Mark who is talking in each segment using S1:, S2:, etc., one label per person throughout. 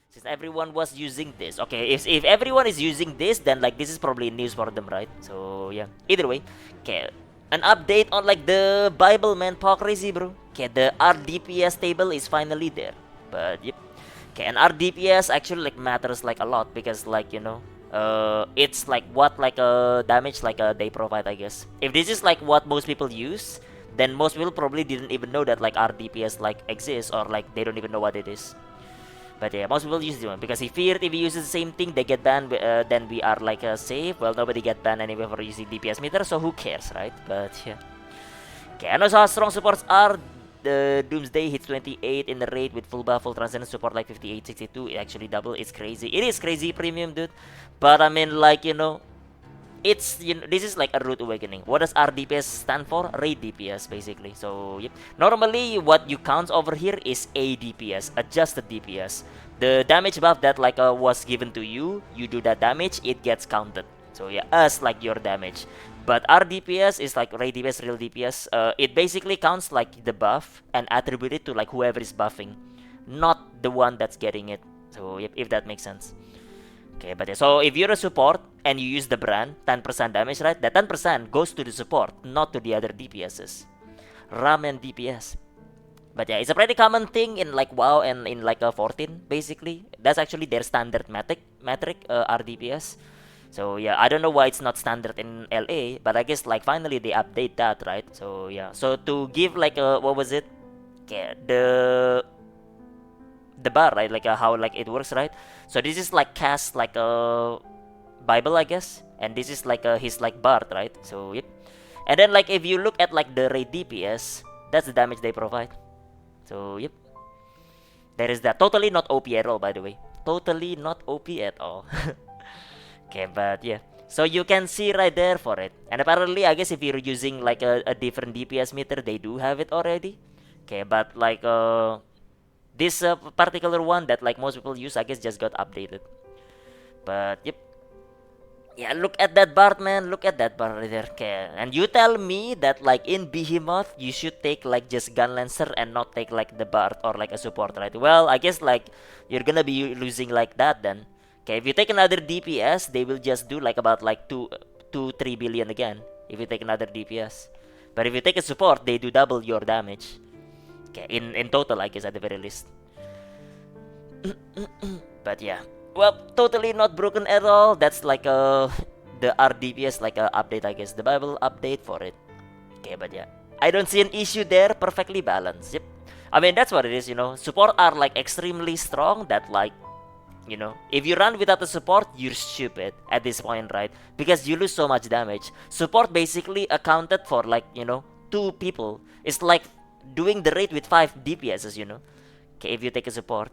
S1: Since everyone was using this. Okay, if everyone is using this, then like this is probably news for them, right? So yeah. Either way, okay. An update on like the Bible, man. Paw crazy, bro. Okay, the RDPS table is finally there. But yep. Okay, and RDPS actually like matters like a lot because like it's like what like a damage like they provide, I guess. If this is like what most people use, then most people probably didn't even know that like RDPS like exists, or like they don't even know what it is. But yeah, most people use this one because he feared if he uses the same thing, they get banned. Then we are like safe. Well, nobody get banned anyway for using DPS meter, so who cares, right? But yeah. Okay, I know how strong supports are. The Doomsday hits 28 in the raid with full buff, full transcendence support like 58, 62. It actually double. It's crazy. It is crazy premium, dude. But I mean, like it's this is like a root awakening. What does RDPS stand for? Raid DPS basically. So yep. Normally what you count over here is ADPS, adjusted DPS. The damage buff that like was given to you, you do that damage, it gets counted. So yeah, as like your damage. But RDPS is like raid DPS, real DPS. It basically counts like the buff and attribute it to like whoever is buffing, not the one that's getting it. So yep, if that makes sense. Okay, but yeah, so if you're a support and you use the brand, 10% damage, right? That 10% goes to the support, not to the other DPSs. Ramen DPS. But yeah, it's a pretty common thing in like WoW and in like a 14, basically. That's actually their standard metric RDPS. So yeah, I don't know why it's not standard in LA, but I guess like finally they update that, right? So yeah, so to give like a, what was it? Okay, the bar, right? Like how like it works, right? So this is like cast like a Bible, I guess, and this is like his like bard, right? So yep. And then like if you look at like the raid DPS, that's the damage they provide. So yep, there is that. Totally not OP at all, by the way. Totally not OP at all. Okay, but yeah. So you can see right there for it. And apparently, I guess if you're using like a different DPS meter, they do have it already. Okay, but like this particular one that like most people use, I guess just got updated. But yep. Yeah, look at that Bart, man. Look at that Bart right there. Okay. And you tell me that like in Behemoth, you should take like just Gun Lancer and not take like the Bart or like a support, right? Well, I guess like you're gonna be losing like that then. Okay, if you take another DPS, they will just do like about like 3 billion again. If you take another DPS. But if you take a support, they do double your damage. Okay, in total, I guess at the very least. But yeah, well, totally not broken at all. That's like the RDPS like a update, I guess, the Bible update for it. Okay, but yeah, I don't see an issue there. Perfectly balanced. Yep. I mean that's what it is. Support are like extremely strong. That like if you run without the support, you're stupid at this point, right? Because you lose so much damage. Support basically accounted for like two people. It's like doing the raid with 5 DPSs. Okay, if you take a support.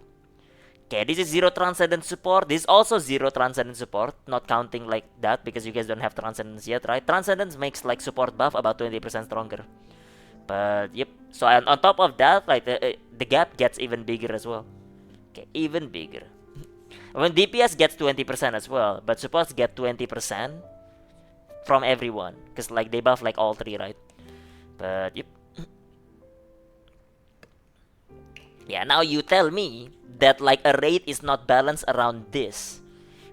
S1: Okay, this is zero transcendent support. This is also zero transcendent support. Not counting like that because you guys don't have transcendence yet, right? Transcendence makes like support buff about 20% stronger. But yep. So on top of that, like the gap gets even bigger as well. Okay, even bigger. When DPS gets 20% as well, but supports get 20% from everyone. Because like they buff like all three, right? But yep. Yeah, now you tell me that like a raid is not balanced around this.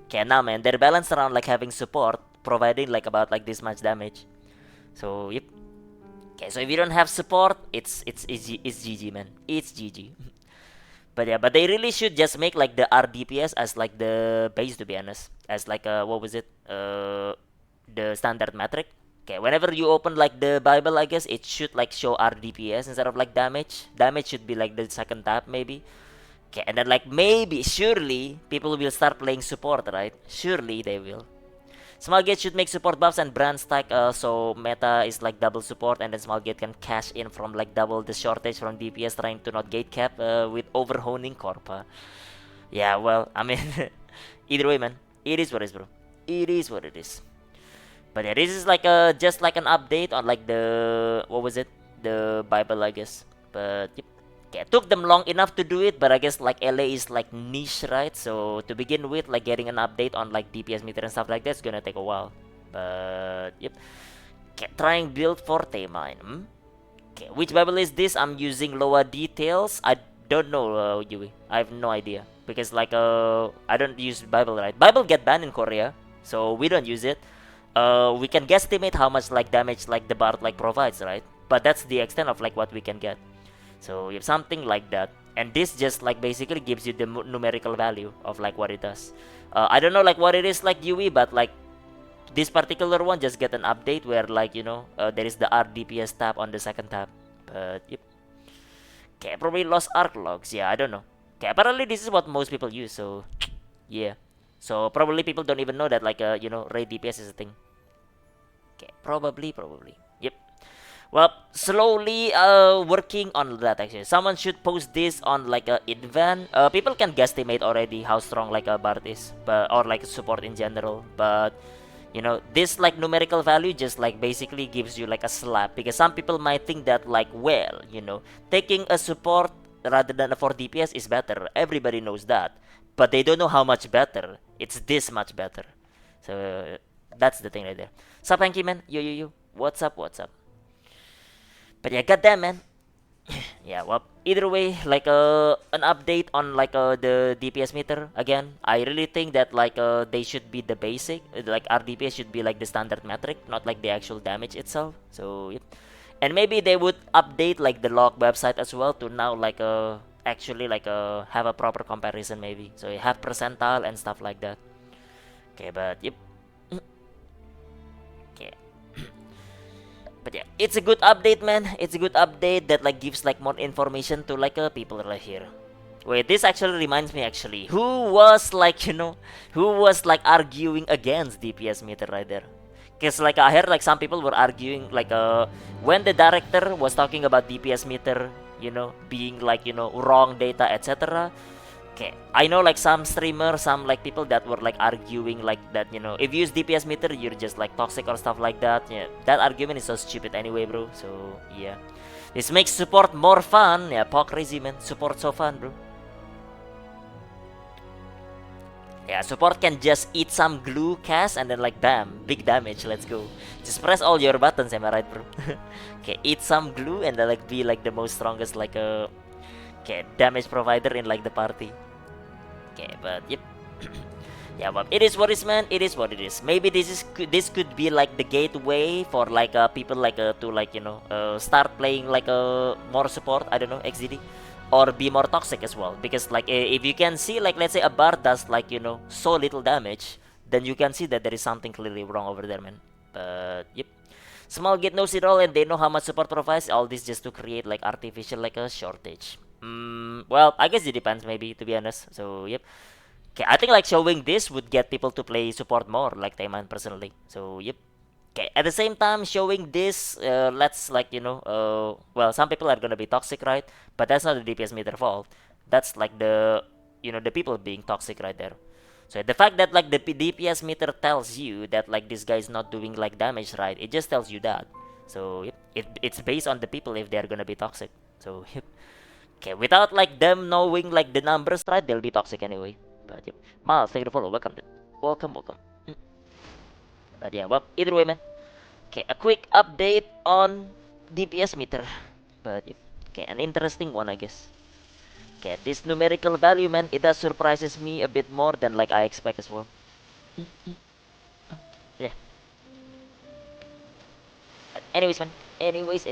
S1: Okay, now man, they're balanced around like having support, providing like about like this much damage. So yep. Okay, so if you don't have support, it's GG, man. It's GG. But yeah, but they really should just make like the RDPS as like the base, to be honest, as like what was it? The standard metric. Okay, whenever you open like the Bible, I guess it should like show RDPS instead of like damage. Damage should be like the second tab maybe. Okay, and then like maybe, surely people will start playing support, right? Surely they will. Small Gate should make support buffs and brand stack, so meta is like double support, and then Small Gate can cash in from like double the shortage from DPS trying to not gate cap with overhoning Corpa. Yeah, well, I mean, either way, man, it is what it is, bro. It is what it is. But yeah, this is like just like an update on like the, what was it? The Bible, I guess. But yep. Okay, it took them long enough to do it, but I guess like LA is like niche, right? So to begin with, like getting an update on like DPS meter and stuff like that's gonna take a while. But yep. Okay, trying build Forte mine. Okay, which Bible is this? I'm using lower details. I don't know, Yui. I have no idea. because like I don't use Bible, right? Bible get banned in Korea, so we don't use it. We can guesstimate how much like damage like the bard like provides, right? But that's the extent of like what we can get. So if something like that, and this just like basically gives you the numerical value of like what it does. I don't know like what it is like UE, but like this particular one just get an update where like there is the RDPS tab on the second tab. But yep. Okay, probably Lost Ark logs. Yeah, I don't know. Okay, apparently this is what most people use. So yeah. So probably people don't even know that like raid DPS is a thing. Okay, probably. Yep. Well, slowly working on that actually. Someone should post this on like a Idvan. People can guesstimate already how strong like a bard is, but or like support in general. But this like numerical value just like basically gives you like a slap, because some people might think that like, well, taking a support rather than a 4 DPS is better. Everybody knows that, but they don't know how much better. It's this much better. So that's the thing right there. Sup, Hanky man? Yo. What's up? But yeah, goddamn man. Yeah, well, either way, like an update on like the DPS meter again. I really think that like they should be the basic, like RDPS should be like the standard metric, not like the actual damage itself. So yep. And maybe they would update like the log website as well to now like actually like have a proper comparison maybe. So you have percentile and stuff like that. Okay, but yep. Okay. But yeah, it's a good update, man. It's a good update that like gives like more information to like people right here. Wait, this actually reminds me actually. Who was like who was like arguing against DPS meter right there? Cause like I heard like some people were arguing like when the director was talking about DPS meter, being like wrong data, etc. Okay, I know like some streamers, some like people that were like arguing like that, if you use DPS meter, you're just like toxic or stuff like that. Yeah, that argument is so stupid anyway, bro. So yeah, this makes support more fun. Yeah, Paul crazy man, support so fun, bro. Yeah, support can just eat some glue cast and then like bam, big damage. Let's go. Just press all your buttons, am I right, bro? Okay, eat some glue and then like be like the most strongest like okay, damage provider in like the party. Okay, but yep. Yeah, but it is what it is, man. It is what it is. Maybe this could be like the gateway for like people like to like start playing like more support. I don't know, XDD, or be more toxic as well. Because like if you can see like let's say a bar does like so little damage, then you can see that there is something clearly wrong over there, man. But yep. Small Gate knows it all and they know how much support provides. All this just to create like artificial like a shortage. Well, I guess it depends maybe, to be honest. So yep. Okay, I think like showing this would get people to play support more, like Taiman personally. So yep. Okay, at the same time showing this, let's like well, some people are gonna be toxic, right? But that's not the DPS meter fault. That's like the people being toxic right there. So the fact that like the DPS meter tells you that like this guy is not doing like damage, right? It just tells you that. So yep, it's based on the people if they're gonna be toxic. So yep. Okay, without like them knowing like the numbers, right? They'll be toxic anyway. But yep. Miles, thank you for the follow. Welcome. Mm. But yeah, well, either way, man. Okay, a quick update on DPS meter. But yep. Okay, an interesting one, I guess. Okay, this numerical value, man, it does surprises me a bit more than like I expect as well. Yeah. But anyways, man. Anyways.